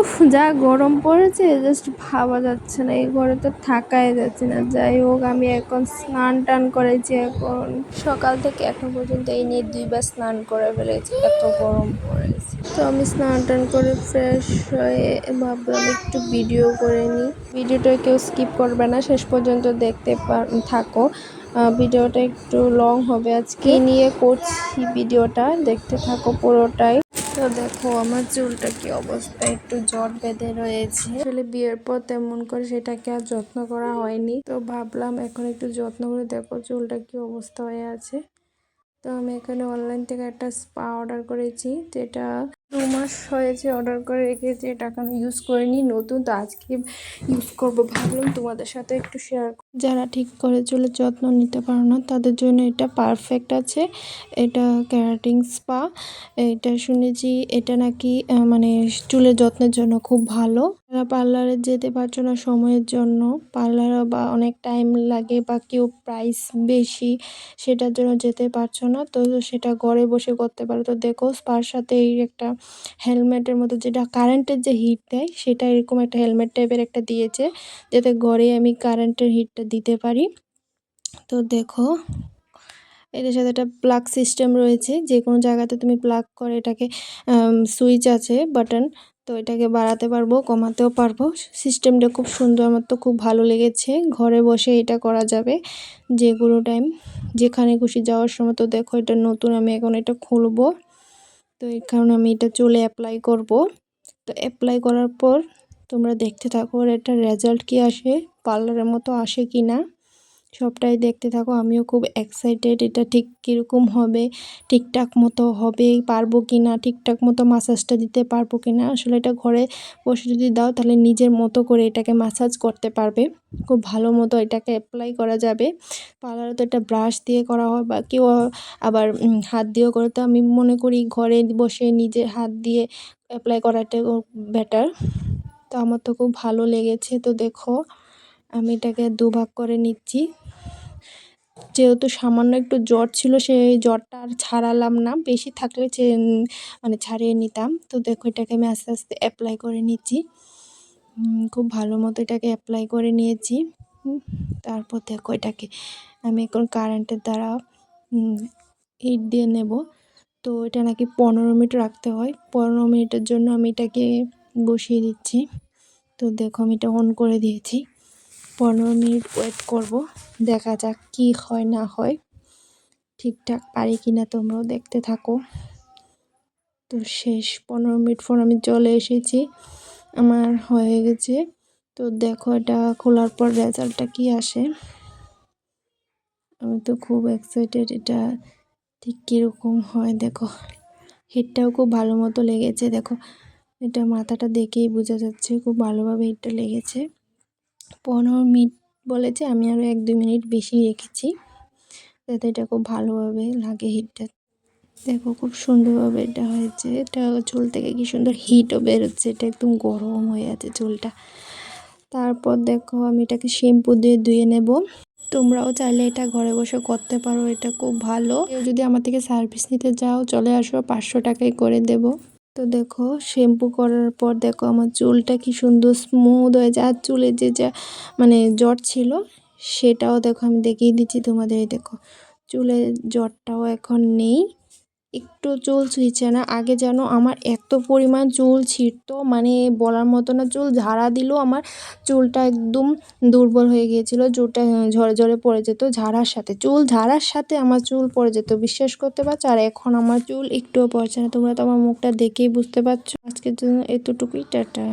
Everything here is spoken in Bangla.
উফ, যা গরম পড়েছে জাস্ট ভাবা যাচ্ছে না, এই ঘরে তো থাকাই যাচ্ছে না। যাই হোক, আমি এখন স্নান টান করেছি, এখন সকাল থেকে এখন পর্যন্ত এই নিয়ে 2বার স্নান করে ফেলেছি, এত গরম পড়েছে। তো আমি স্নান টান করে ফ্রেশ হয়ে ভাবলাম একটু ভিডিও করে নিই। ভিডিওটা কেউ স্কিপ করবে না, শেষ পর্যন্ত দেখতে থাকো। ভিডিওটা একটু লং হবে, আজকে নিয়ে করছি ভিডিওটা, দেখতে থাকো পুরোটাই। তো দেখো আমার চুলটা কি অবস্থা, একটু জট বেঁধে রয়েছে। আসলে বিয়ের পর তেমন করে সেটাকে আর যত্ন করা হয়নি, তো ভাবলাম এখন একটু যত্ন করে। দেখো চুলটা কি অবস্থা হয়ে আছে। তো আমি এখানে অনলাইন থেকে একটা স্পা অর্ডার করেছি, যেটা 2 মাস হয়েছে অর্ডার করে রেখেছি। এটা এখন ইউজ করিনি, নতুন, তো আজকে ইউজ করবো। ভাবলাম তোমাদের সাথে একটু শেয়ার। যারা ঠিক করে চুলের যত্ন নিতে পারো না তাদের জন্য এটা পারফেক্ট আছে। এটা ক্যারাটিন স্পা। এটা শুনেছি এটা নাকি মানে চুলের যত্নের জন্য খুব ভালো। যারা পার্লারে যেতে পারছো না সময়ের জন্য, পার্লারে বা অনেক টাইম লাগে বা কেউ প্রাইস বেশি, সেটার জন্য যেতে পারছো না, তো সেটা ঘরে বসে করতে পারো। তো দেখো স্পার সাথে এই একটা হেলমেটের মতো, যেটা কারেন্টের যে হিট দেয় সেটা এরকম একটা হেলমেট টাইপের একটা দিয়েছে, যাতে ঘরে আমি কারেন্টের হিটটা দিতে পারি। তো দেখো এটার সাথে একটা প্লাগ সিস্টেম রয়েছে, যে কোনো জায়গাতে তুমি প্লাগ করে এটাকে সুইচ আছে বাটন, তো এটাকে বাড়াতে পারবো কমাতেও পারবো। সিস্টেমটা খুব সুন্দর, আমার তো খুব ভালো লেগেছে। ঘরে বসে এটা করা যাবে যে কোনো টাইম, যেখানে খুশি যাওয়ার সময়। তো দেখো এটা নতুন, আমি এখন এটা খুলবো। তো এই কারণে আমি এটা চুলে অ্যাপ্লাই করব। তো অ্যাপ্লাই করার পর তোমরা দেখতে থাকো এটা রেজাল্ট কি আসে, পার্লারের মতো আসে কি না, সবটাই দেখতে থাকো। আমিও খুব এক্সাইটেড, এটা ঠিক কীরকম হবে, ঠিকঠাক মতো হবে পারবো কি না, ঠিকঠাক মতো মাসাজটা দিতে পারবো কি না। আসলে এটা ঘরে বসে যদি দাও তাহলে নিজের মতো করে এটাকে মাসাজ করতে পারবে, খুব ভালো মতো এটাকে অ্যাপ্লাই করা যাবে। পার্লারে তো এটা ব্রাশ দিয়ে করা হয় বা কেউ আবার হাত দিয়েও করে, তো আমি মনে করি ঘরে বসে নিজের হাত দিয়ে অ্যাপ্লাই করাটা বেটার। তো আমার তো খুব ভালো লেগেছে। তো দেখো আমি এটাকে 2 ভাগ করে নিচ্ছি। যেহেতু সামান্য একটু জ্বর ছিল, সেই জ্বরটা আর ছাড়ালাম না, বেশি থাকলে মানে ছাড়িয়ে নিতাম। তো দেখো এটাকে আমি আস্তে আস্তে অ্যাপ্লাই করে নিচ্ছি, খুব ভালো মতো এটাকে অ্যাপ্লাই করে নিয়েছি। তারপর দেখো এটাকে আমি এখন কারেন্টের দ্বারা হিট দিয়ে নেব। তো এটা নাকি 15 মিনিট রাখতে হয়, 15 মিনিটের জন্য আমি এটাকে বসিয়ে দিচ্ছি। তো দেখো আমি এটা অন করে দিয়েছি, 15 মিনিট ওয়েট করব, দেখা যাক কি হয় না হয়, ঠিকঠাক পারি কিনা, তোমরাও দেখতে থাকো। তো শেষ 15 মিনিট পর আমি চলে এসেছি, আমার হয়ে গেছে। তো দেখো এটা খোলার পর রেজাল্টটা কি আসে। আমি তো খুব এক্সাইটেড, এটা ঠিক কীরকম হয়। দেখো হিটটাও খুব ভালো মতো লেগেছে, দেখো এটা মাথাটা দেখেই বোঝা যাচ্ছে খুব ভালোভাবে হিটটা লেগেছে। 15 মিনিট বলেছে, আমি আরও 1-2 মিনিট বেশি রেখেছি, যাতে এটা খুব ভালোভাবে লাগে হিটটা। দেখো খুব সুন্দরভাবে এটা হয়েছে, এটা চুল থেকে কি সুন্দর হিটও বেরোচ্ছে, এটা একদম গরম হয়ে আছে চুলটা। তারপর দেখো আমি এটাকে শ্যাম্পু দিয়ে ধুয়ে নেব। তোমরাও চাইলে এটা ঘরে বসে করতে পারো, এটা খুব ভালো। কেউ যদি আমার থেকে সার্ভিস নিতে যাও চলে আসো, 500 টাকায় করে দেব। তো দেখো শ্যাম্পু করার পর দেখো আমার চুলটা কি সুন্দর স্মুথ হয়ে যায়, আর চুলে যে যা মানে জট ছিল সেটাও দেখো আমি দেখিয়ে দিচ্ছি তোমাদের। দেখো চুলের জটটাও এখন নেই, একটু চুল ছিঁড়ছে না। আগে যেন আমার এত পরিমাণ চুল ছিঁড়তো, মানে বলার মতো না, চুল ঝাড়া দিলেও আমার চুলটা একদম দুর্বল হয়ে গিয়েছিল, চুলটা ঝরে ঝরে পড়ে যেত। ঝাড়ার সাথে চুল ঝাড়ার সাথে আমার চুল পড়ে যেত, বিশ্বাস করতে পারছো? আর এখন আমার চুল একটুও পড়ছে না। তোমরা তো আমার মুখটা দেখেই বুঝতে পারছো। আজকের জন্য এতটুকুই, টাটা।